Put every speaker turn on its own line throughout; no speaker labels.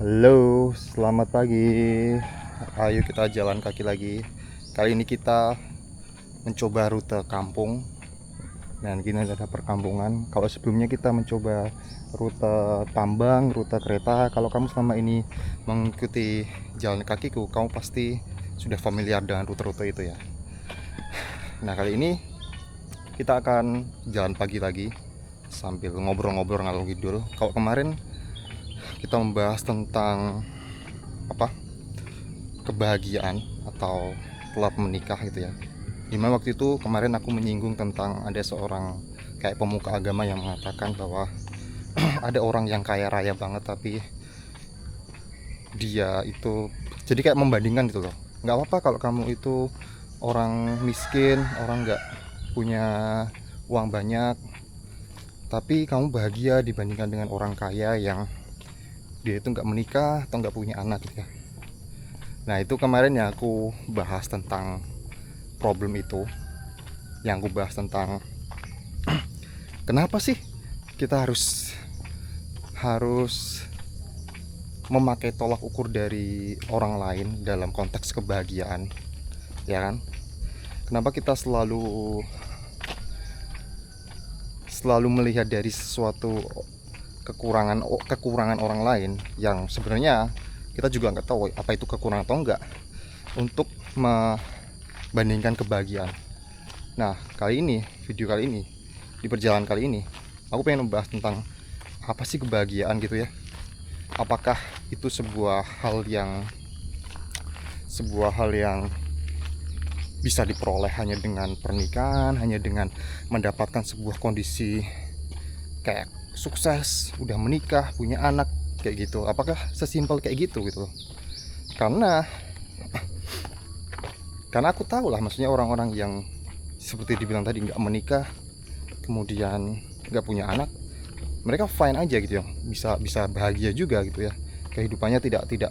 Halo, selamat pagi. Ayo kita jalan kaki lagi. Kali ini kita mencoba rute kampung. Dan gini ada perkampungan. Kalau sebelumnya kita mencoba rute tambang, rute kereta. Kalau kamu selama ini mengikuti jalan kakiku, kamu pasti sudah familiar dengan rute-rute itu ya. Nah, kali ini kita akan jalan pagi lagi sambil ngobrol-ngobrol ngalor ngidul. Kalau kemarin kita membahas tentang apa? Kebahagiaan atau telat menikah gitu ya. Dimana waktu itu kemarin aku menyinggung tentang ada seorang kayak pemuka agama yang mengatakan bahwa ada orang yang kaya raya banget tapi dia itu jadi kayak membandingkan gitu loh. Nggak apa-apa kalau kamu itu orang miskin, orang nggak punya uang banyak, tapi kamu bahagia dibandingkan dengan orang kaya yang dia itu nggak menikah atau nggak punya anak gitu ya. Nah, itu kemarin yang aku bahas tentang problem itu, yang aku bahas tentang kenapa sih kita harus harus memakai tolak ukur dari orang lain dalam konteks kebahagiaan, ya kan? Kenapa kita selalu melihat dari sesuatu kekurangan orang lain yang sebenarnya kita juga nggak tahu apa itu kekurangan atau enggak untuk membandingkan kebahagiaan. Nah, video kali ini, di perjalanan kali ini, aku pengen membahas tentang apa sih kebahagiaan gitu ya. Apakah itu sebuah hal yang bisa diperoleh hanya dengan pernikahan, hanya dengan mendapatkan sebuah kondisi kayak sukses, udah menikah, punya anak kayak gitu. Apakah sesimpel kayak gitu gitu? Karena aku tahu lah, maksudnya orang-orang yang seperti dibilang tadi nggak menikah, kemudian nggak punya anak, mereka fine aja gitu ya, bisa bahagia juga gitu ya. Kehidupannya tidak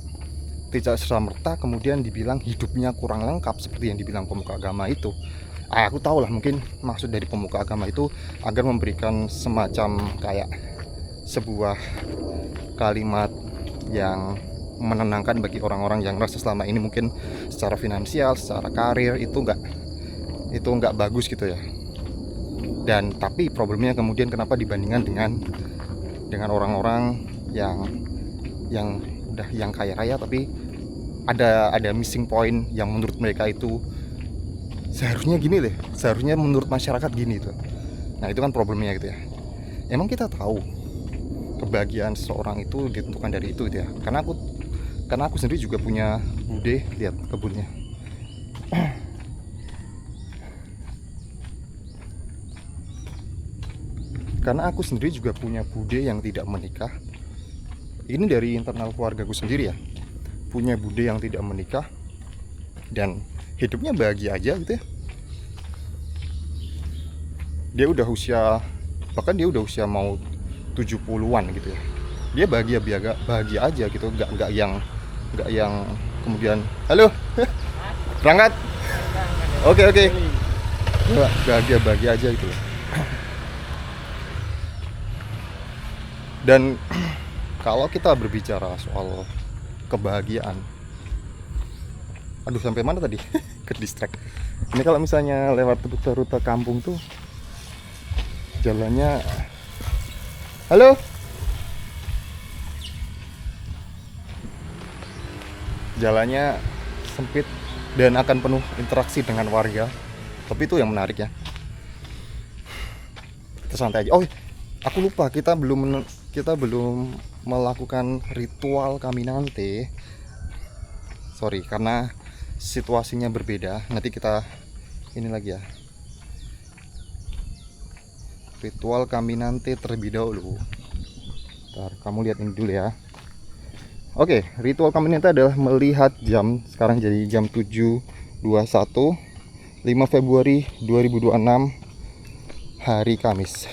serta-merta kemudian dibilang hidupnya kurang lengkap seperti yang dibilang pemuka agama itu. Aku tahu lah, mungkin maksud dari pemuka agama itu agar memberikan semacam kayak sebuah kalimat yang menenangkan bagi orang-orang yang merasa selama ini mungkin secara finansial, secara karir itu nggak bagus gitu ya. Dan tapi problemnya kemudian kenapa dibandingkan dengan orang-orang yang udah yang kaya raya, tapi ada missing point yang menurut mereka itu seharusnya gini deh, seharusnya menurut masyarakat gini tuh. Nah, itu kan problemnya gitu ya. Emang kita tahu kebahagiaan seseorang itu ditentukan dari itu gitu ya. Karena aku sendiri juga punya bude, lihat kebunnya. Karena aku sendiri juga punya bude yang tidak menikah. Ini dari internal keluargaku sendiri ya. Punya bude yang tidak menikah dan hidupnya bahagia aja gitu ya. Bahkan dia udah usia mau 70-an gitu ya. Dia bahagia aja gitu, nggak yang kemudian halo berangkat, oke bahagia aja gitu. Dan kalau kita berbicara soal kebahagiaan, aduh sampai mana tadi? Ke distract. Ini kalau misalnya lewat rute kampung tuh jalannya, halo, jalannya sempit dan akan penuh interaksi dengan warga. Tapi itu yang menarik ya. Kita santai aja. Oh, aku lupa, kita belum melakukan ritual Caminante. Sorry, karena situasinya berbeda. Nanti kita ini lagi ya. Ritual Caminante terlebih dahulu. Ntar kamu lihat ini dulu ya. Oke, ritual Caminante adalah melihat jam. Sekarang jadi jam 7.21, 5 Februari 2026, hari Kamis.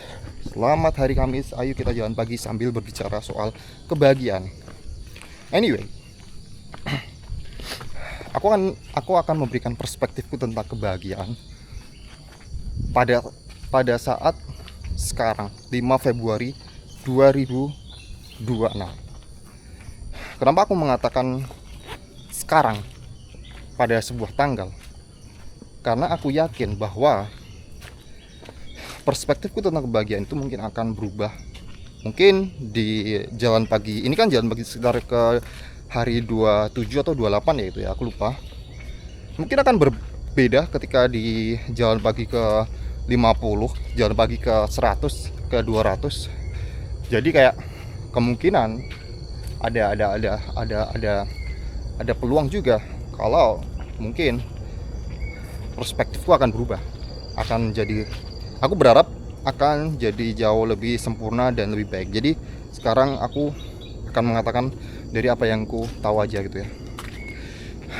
Selamat hari Kamis. Ayo kita jalan pagi sambil berbicara soal kebahagiaan. Anyway, aku akan memberikan perspektifku tentang kebahagiaan pada saat sekarang 5 Februari 2026. Kenapa aku mengatakan sekarang pada sebuah tanggal? Karena aku yakin bahwa perspektifku tentang kebahagiaan itu mungkin akan berubah. Mungkin di jalan pagi, ini kan jalan pagi sekitar ke hari 27 atau 28 ya itu ya, aku lupa. Mungkin akan berbeda ketika di jalan pagi ke 50, jalan pagi ke 100, ke 200. Jadi kayak kemungkinan ada peluang juga kalau mungkin perspektifku akan berubah, akan jadi, aku berharap akan jadi jauh lebih sempurna dan lebih baik. Jadi sekarang aku akan mengatakan dari apa yang ku tahu aja gitu ya.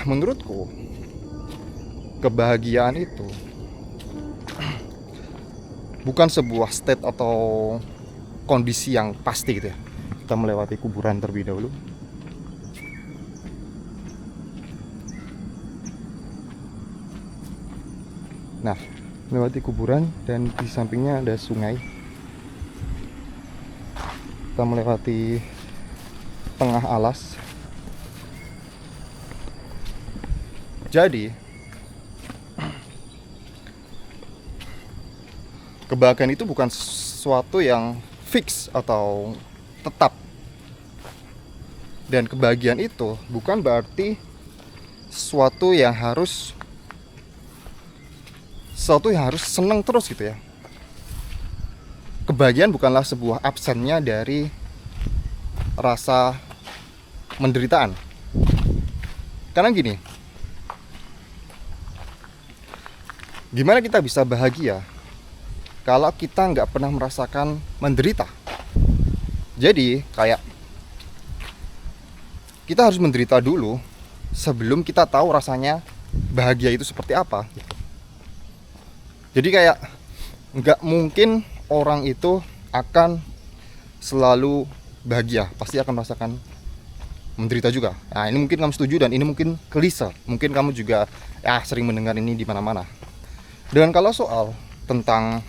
Menurutku kebahagiaan itu bukan sebuah state atau kondisi yang pasti gitu ya. Kita melewati kuburan terlebih dahulu. Nah, melewati kuburan dan di sampingnya ada sungai. Kita melewati tengah alas. Jadi kebahagiaan itu bukan sesuatu yang fix atau tetap. Dan kebahagiaan itu bukan berarti sesuatu yang harus senang terus gitu ya. Kebahagiaan bukanlah sebuah absennya dari rasa penderitaan. Karena gini, gimana kita bisa bahagia kalau kita nggak pernah merasakan menderita? Jadi kayak kita harus menderita dulu sebelum kita tahu rasanya bahagia itu seperti apa. Jadi kayak nggak mungkin orang itu akan selalu bahagia, pasti akan merasakan menderita juga. Nah, ini mungkin kamu setuju dan ini mungkin klise. Mungkin kamu juga sering mendengar ini di mana-mana. Dan kalau soal tentang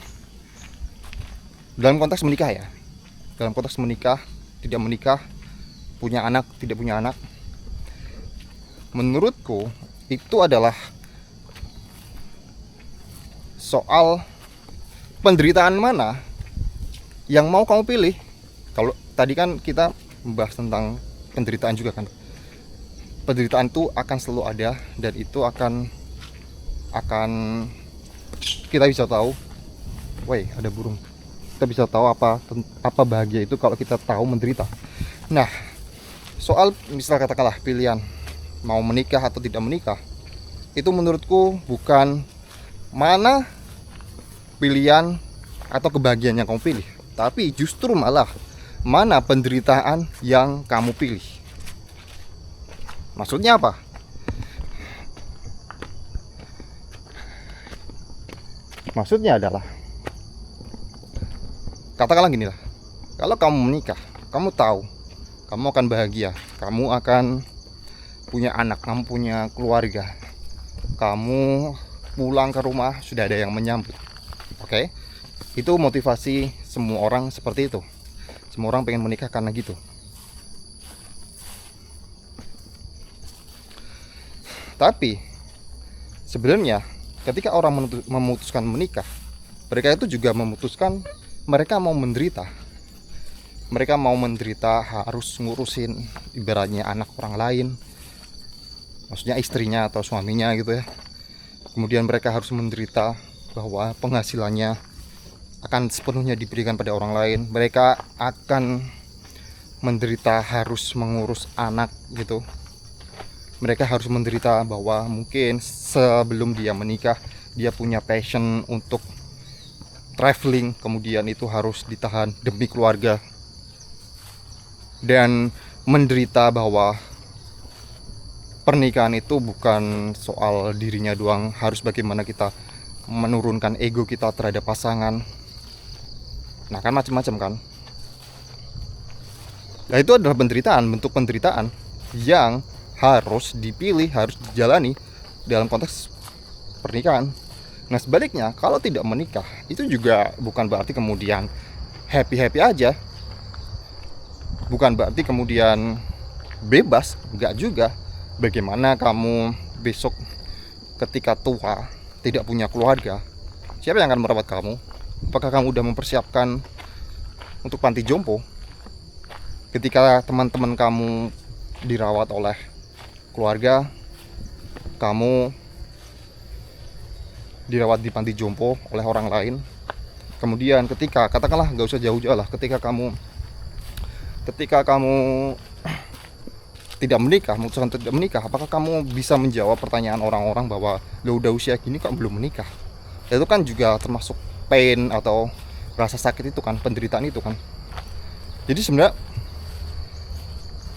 dalam konteks menikah ya, dalam konteks menikah, tidak menikah, punya anak, tidak punya anak, menurutku itu adalah soal penderitaan mana yang mau kamu pilih. Kalau tadi kan kita membahas tentang penderitaan juga kan, penderitaan itu akan selalu ada dan itu akan kita bisa tahu, woi ada burung, kita bisa tahu apa bahagia itu kalau kita tahu menderita. Nah, soal misal katakanlah pilihan mau menikah atau tidak menikah, itu menurutku bukan mana pilihan atau kebahagiaan yang kamu pilih, tapi justru malah mana penderitaan yang kamu pilih. Maksudnya apa? Maksudnya adalah, katakanlah gini lah, kalau kamu menikah, kamu tahu kamu akan bahagia, kamu akan punya anak, kamu punya keluarga, kamu pulang ke rumah sudah ada yang menyambut. Oke? Itu motivasi semua orang seperti itu. Semua orang pengen menikah karena gitu. Tapi sebenarnya ketika orang memutuskan menikah, mereka itu juga memutuskan mereka mau menderita. Mereka mau menderita harus ngurusin ibaratnya anak orang lain, maksudnya istrinya atau suaminya gitu ya. Kemudian mereka harus menderita bahwa penghasilannya akan sepenuhnya diberikan pada orang lain. Mereka akan menderita harus mengurus anak gitu. Mereka harus menderita bahwa mungkin sebelum dia menikah dia punya passion untuk traveling, kemudian itu harus ditahan demi keluarga. Dan menderita bahwa pernikahan itu bukan soal dirinya doang, harus bagaimana kita menurunkan ego kita terhadap pasangan. Nah kan macam-macam kan. Nah itu adalah penderitaan, bentuk penderitaan yang harus dipilih, harus dijalani dalam konteks pernikahan. Nah sebaliknya, kalau tidak menikah, itu juga bukan berarti kemudian happy-happy aja. Bukan berarti kemudian bebas? Enggak juga. Bagaimana kamu besok ketika tua tidak punya keluarga, siapa yang akan merawat kamu? Apakah kamu udah mempersiapkan untuk panti jompo? Ketika teman-teman kamu dirawat oleh keluarga, kamu dirawat di panti jompo oleh orang lain. Kemudian ketika, katakanlah nggak usah jauh-jauh lah, ketika kamu tidak menikah, memutuskan tidak menikah, apakah kamu bisa menjawab pertanyaan orang-orang bahwa lo udah usia gini kok belum menikah? Itu kan juga termasuk pain atau rasa sakit itu kan, penderitaan itu kan. Jadi sebenarnya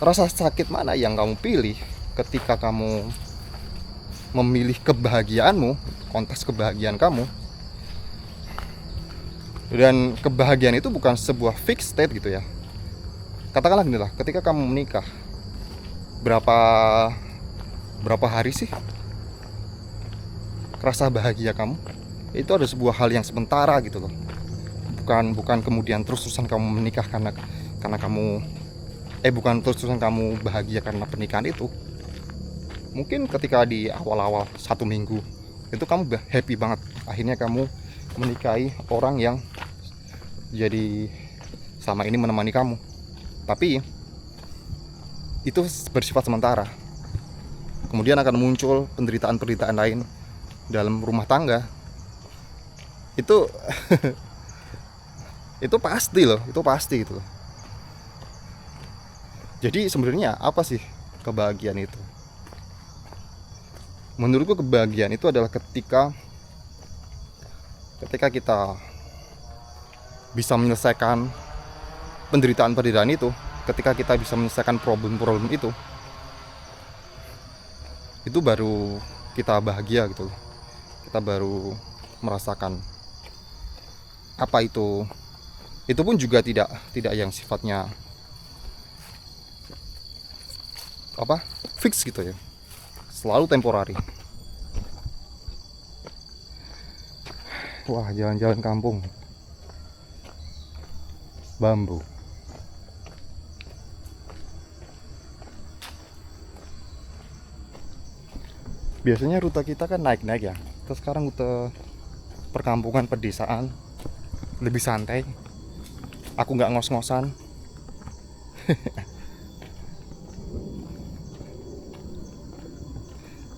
rasa sakit mana yang kamu pilih ketika kamu memilih kebahagiaanmu, konteks kebahagiaan kamu. Dan kebahagiaan itu bukan sebuah fixed state gitu ya. Katakanlah gini lah, ketika kamu menikah, berapa hari sih rasa bahagia kamu? Itu ada sebuah hal yang sementara gitu loh. Bukan kemudian terus-terusan kamu menikah karena kamu bukan terus-terusan kamu bahagia karena pernikahan itu. Mungkin ketika di awal-awal 1 minggu itu kamu happy banget, akhirnya kamu menikahi orang yang jadi selama ini menemani kamu. Tapi itu bersifat sementara. Kemudian akan muncul penderitaan-penderitaan lain dalam rumah tangga. Itu itu pasti loh, itu pasti gitu loh. Jadi sebenarnya apa sih kebahagiaan itu? Menurutku kebahagiaan itu adalah ketika kita bisa menyelesaikan penderitaan-penderitaan itu, ketika kita bisa menyelesaikan problem-problem itu baru kita bahagia gitu. Kita baru merasakan apa itu. Itu pun juga tidak yang sifatnya fix gitu ya, selalu temporari. Wah, jalan-jalan kampung bambu. Biasanya rute kita kan naik-naik ya. Terus sekarang rute perkampungan, pedesaan, lebih santai. Aku nggak ngos-ngosan.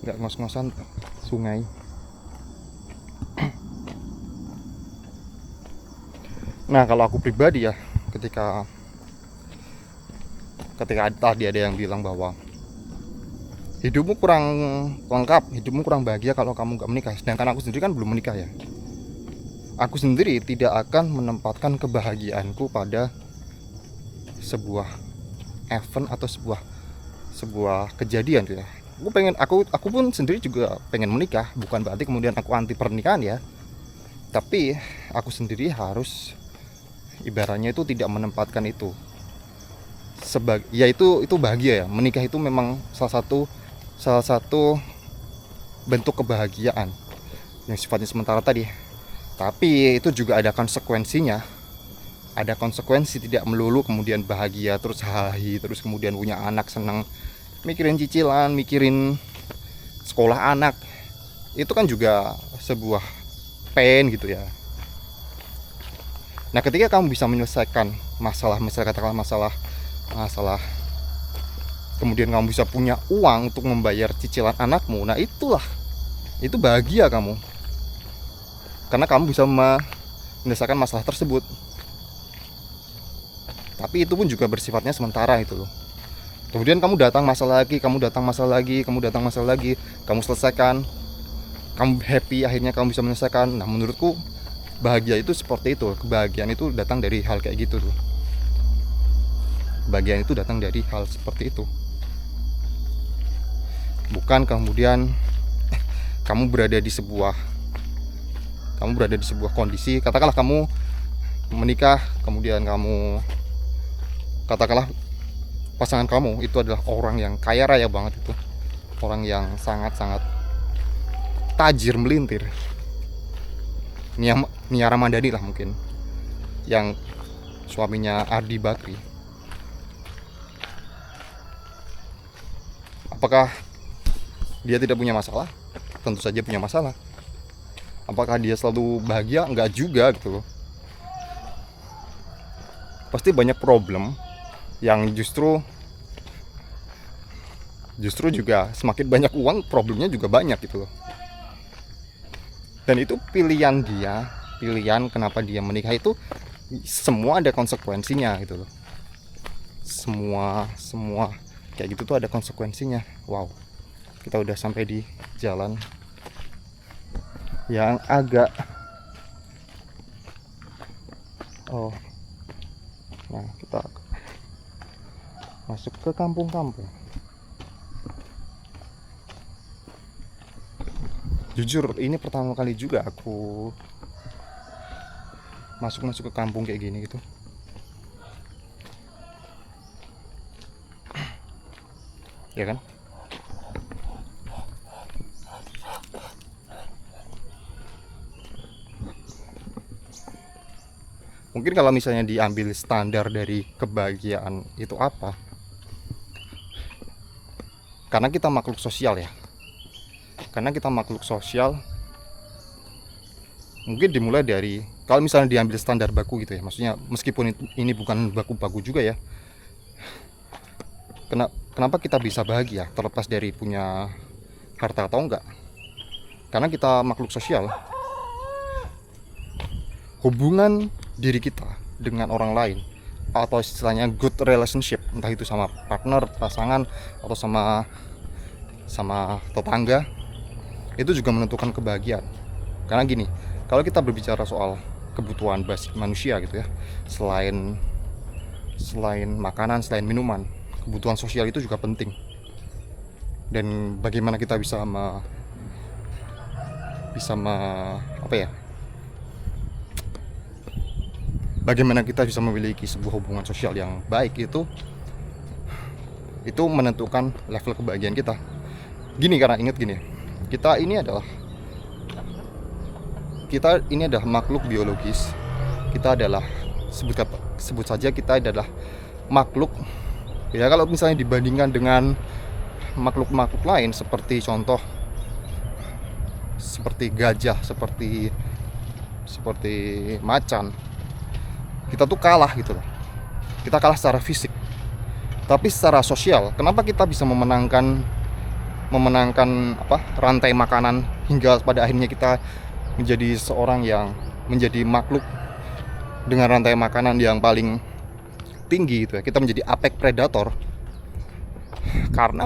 Nggak ngos-ngosan sungai. Nah, kalau aku pribadi ya, ketika tadi ada yang bilang bahwa hidupmu kurang lengkap, hidupmu kurang bahagia kalau kamu gak menikah. Sedangkan aku sendiri kan belum menikah ya. Aku sendiri tidak akan menempatkan kebahagiaanku pada sebuah event atau sebuah kejadian gitu ya. Aku pun sendiri juga pengen menikah, bukan berarti kemudian aku anti pernikahan ya. Tapi aku sendiri harus ibaratnya itu tidak menempatkan itu sebagai, ya itu bahagia ya. Menikah itu memang salah satu bentuk kebahagiaan yang sifatnya sementara tadi. Tapi itu juga ada konsekuensinya. Ada konsekuensi, tidak melulu kemudian bahagia terus hahi, terus kemudian punya anak senang, mikirin cicilan, mikirin sekolah anak. Itu kan juga sebuah pain gitu ya. Nah, ketika kamu bisa menyelesaikan masalah kemudian kamu bisa punya uang untuk membayar cicilan anakmu, nah itu bahagia kamu, karena kamu bisa menyelesaikan masalah tersebut. Tapi itu pun juga bersifatnya sementara itu loh. Kemudian kamu datang masalah lagi, kamu selesaikan, kamu happy, akhirnya kamu bisa menyelesaikan. Nah, menurutku bahagia itu seperti itu. Kebahagiaan itu datang dari hal kayak gitu tuh. Kebahagiaan itu datang dari hal seperti itu. Bukan kemudian kamu berada di sebuah kondisi, katakanlah kamu menikah, kemudian kamu katakanlah pasangan kamu itu adalah orang yang kaya raya banget itu, orang yang sangat-sangat tajir melintir, Nia Ramadhani lah mungkin, yang suaminya Ardi Bakri. Apakah dia tidak punya masalah? Tentu saja punya masalah. Apakah dia selalu bahagia? Enggak juga gitu loh. Pasti banyak problem yang justru juga semakin banyak uang, problemnya juga banyak gitu loh. Dan itu pilihan dia, pilihan kenapa dia menikah itu semua ada konsekuensinya gitu loh. Semua kayak gitu tuh ada konsekuensinya. Wow, kita udah sampai di jalan yang agak nah kita masuk ke kampung-kampung. Jujur ini pertama kali juga aku masuk ke kampung kayak gini gitu. Ya kan? Mungkin kalau misalnya diambil standar dari kebahagiaan itu apa? Karena kita makhluk sosial ya. Mungkin dimulai dari, kalau misalnya diambil standar baku gitu ya, maksudnya meskipun ini bukan baku-baku juga ya, kenapa kita bisa bahagia terlepas dari punya harta atau enggak? Karena kita makhluk sosial. Hubungan diri kita dengan orang lain, atau istilahnya good relationship, entah itu sama partner, pasangan, atau sama tetangga, itu juga menentukan kebahagiaan. Karena gini, kalau kita berbicara soal kebutuhan basic manusia gitu ya, selain makanan, selain minuman, kebutuhan sosial itu juga penting. Dan bagaimana kita bisa bagaimana kita bisa memiliki sebuah hubungan sosial yang baik, itu menentukan level kebahagiaan kita. Gini, karena ingat gini, kita ini adalah makhluk biologis. Kita adalah, sebut saja kita adalah makhluk ya, kalau misalnya dibandingkan dengan makhluk-makhluk lain seperti contoh seperti gajah, seperti macan, kita tuh kalah gitu loh. Kita kalah secara fisik, tapi secara sosial, kenapa kita bisa memenangkan rantai makanan, hingga pada akhirnya kita menjadi seorang yang menjadi makhluk dengan rantai makanan yang paling tinggi gitu ya. Kita menjadi apex predator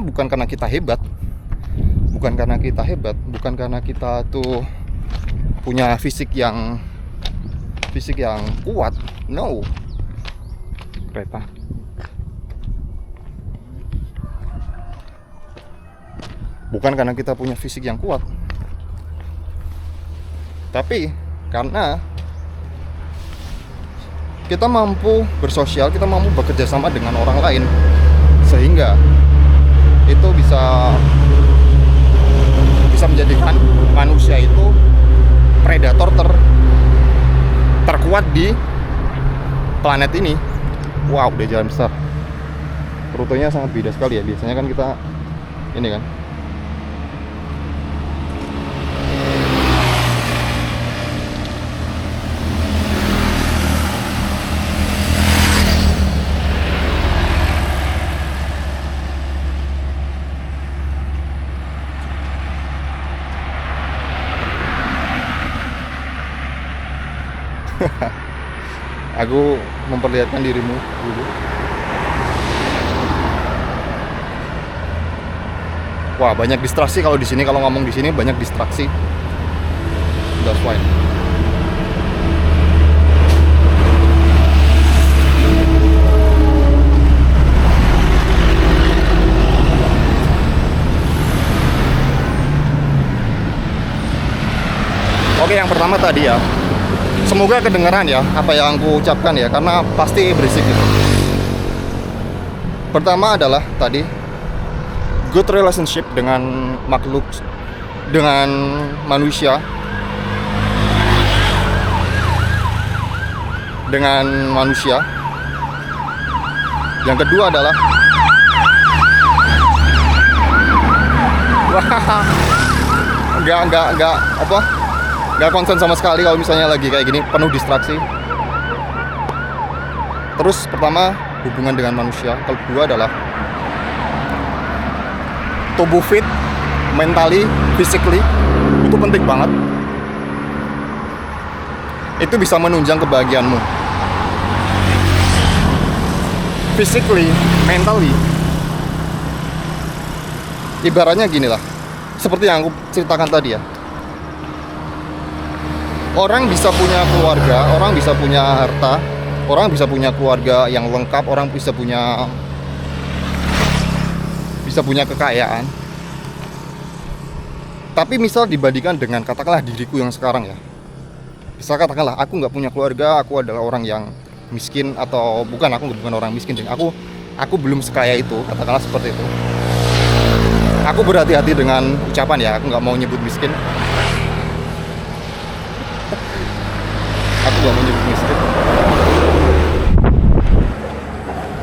bukan karena kita hebat, bukan karena kita tuh punya fisik yang kuat. No, kereta. Bukan karena kita punya fisik yang kuat, tapi karena kita mampu bersosial, kita mampu bekerja sama dengan orang lain, sehingga itu bisa menjadikan manusia itu predator terkuat di planet ini. Wow, udah jalan besar. Rutenya sangat beda sekali ya. Biasanya kan kita ini kan. Aku memperlihatkan dirimu dulu. Wah, banyak distraksi kalau di sini. Kalau ngomong di sini banyak distraksi. That's why. Oke, yang pertama tadi ya, semoga kedengaran ya apa yang aku ucapkan ya, karena pasti berisik gitu. Pertama adalah tadi good relationship dengan manusia. Yang kedua adalah nggak apa, nggak konsen sama sekali kalau misalnya lagi kayak gini, penuh distraksi. Terus pertama, hubungan dengan manusia. Kalau kedua adalah tubuh fit, mentally, physically, itu penting banget. Itu bisa menunjang kebahagiaanmu. Physically, mentally, ibaratnya gini lah, seperti yang aku ceritakan tadi ya. Orang bisa punya keluarga, orang bisa punya harta, orang bisa punya keluarga yang lengkap, orang bisa punya kekayaan. Tapi misal dibandingkan dengan katakanlah diriku yang sekarang ya. Misal katakanlah aku nggak punya keluarga, aku adalah orang yang miskin, atau bukan, aku bukan orang miskin, aku belum sekaya itu, katakanlah seperti itu. Aku berhati-hati dengan ucapan ya, aku nggak mau nyebut miskin. Aku nggak mau nyebut miskin.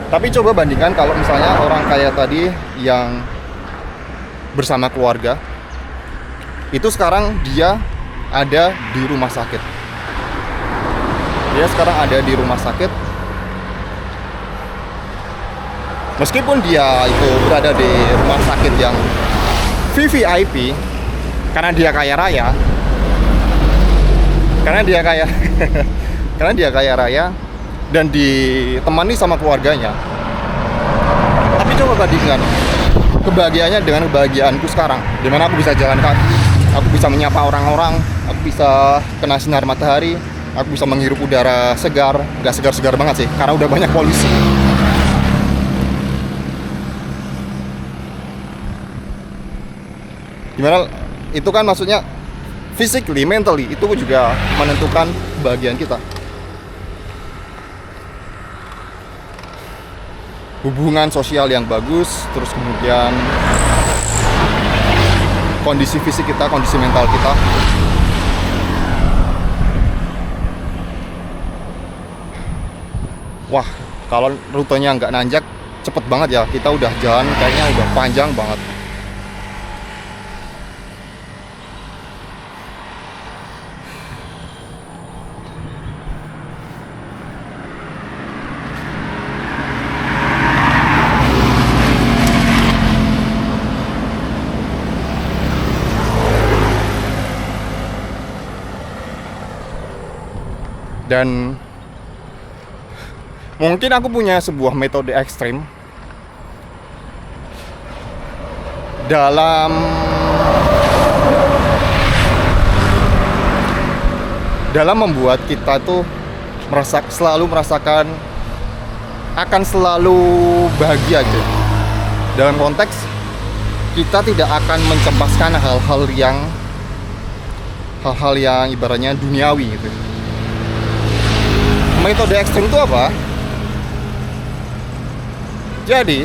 Tapi coba bandingkan kalau misalnya orang kaya tadi yang bersama keluarga, itu sekarang dia ada di rumah sakit. Dia sekarang ada di rumah sakit. Meskipun dia itu berada di rumah sakit yang VVIP, karena dia kaya raya, karena dia kaya raya dan ditemani sama keluarganya. Tapi coba bandingkan kebahagiaannya dengan kebahagiaanku sekarang, dimana aku bisa jalan kaki, aku bisa menyapa orang-orang, aku bisa kena sinar matahari, aku bisa menghirup udara segar. Gak segar-segar banget sih, karena udah banyak polusi. Gimana, itu kan maksudnya physically, mentally, itu juga menentukan kebahagiaan kita. Hubungan sosial yang bagus, terus kemudian kondisi fisik kita, kondisi mental kita. Wah, kalau rutenya nggak nanjak, cepet banget ya. Kita udah jalan kayaknya udah panjang banget. Dan mungkin aku punya sebuah metode ekstrim dalam membuat kita tuh selalu merasakan akan selalu bahagia aja. Dalam konteks kita tidak akan mencemaskan hal-hal yang ibaratnya duniawi gitu. Metode ekstrim itu apa? Jadi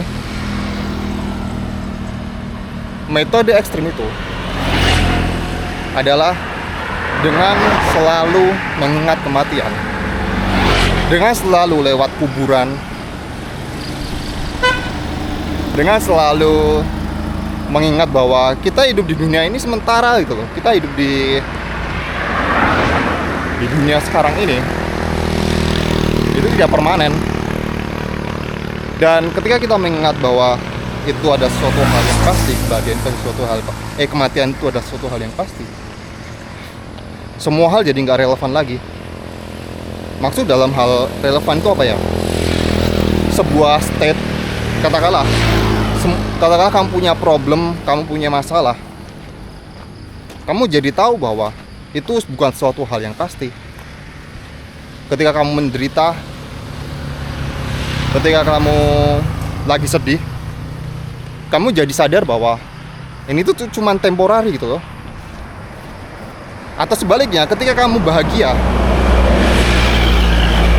metode ekstrim itu adalah dengan selalu mengingat kematian, dengan selalu lewat kuburan, dengan selalu mengingat bahwa kita hidup di dunia ini sementara gitu loh. Kita hidup di dunia sekarang ini itu tidak permanen. Dan ketika kita mengingat bahwa itu ada suatu hal yang pasti, kematian itu ada suatu hal yang pasti, semua hal jadi nggak relevan lagi. Maksud dalam hal relevan itu apa ya? Sebuah state, katakanlah kamu punya problem, kamu punya masalah, kamu jadi tahu bahwa itu bukan suatu hal yang pasti. Ketika kamu menderita, ketika kamu lagi sedih, kamu jadi sadar bahwa ini tuh cuma temporary gitu loh. Atau sebaliknya, ketika kamu bahagia,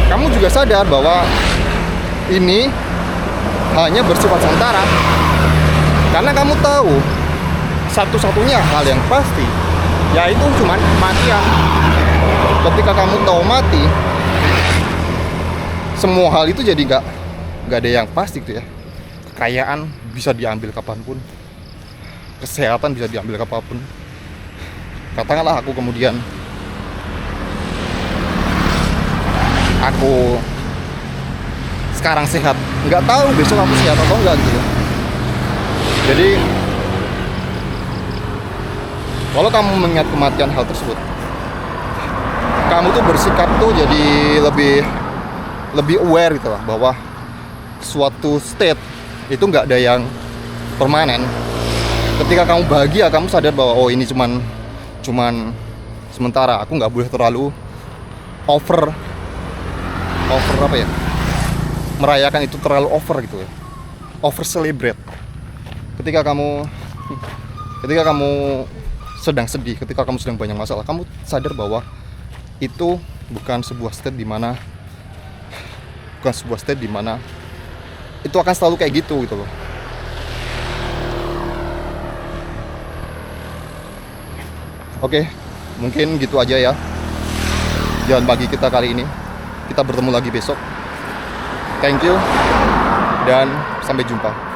kamu juga sadar bahwa ini hanya bersifat sementara. Karena kamu tahu satu-satunya hal yang pasti yaitu cuma kematian. Ketika kamu tahu mati, semua hal itu jadi nggak ada yang pasti gitu ya. Kekayaan bisa diambil kapanpun, kesehatan bisa diambil apapun. Katakanlah aku kemudian aku sekarang sehat, nggak tahu besok aku sehat atau enggak gitu ya. Jadi kalau kamu mengingat kematian hal tersebut, kamu tuh bersikap tuh jadi lebih aware gitu lah, bahwa suatu state itu nggak ada yang permanen. Ketika kamu bahagia, kamu sadar bahwa oh ini cuman sementara. Aku nggak boleh terlalu over apa ya, merayakan itu terlalu over gitu ya, over celebrate. Ketika kamu sedang sedih, ketika kamu sedang banyak masalah, kamu sadar bahwa itu bukan sebuah state di mana itu akan selalu kayak gitu loh. Oke, mungkin gitu aja ya jalan pagi kita kali ini. Kita bertemu lagi besok. Thank you dan sampai jumpa.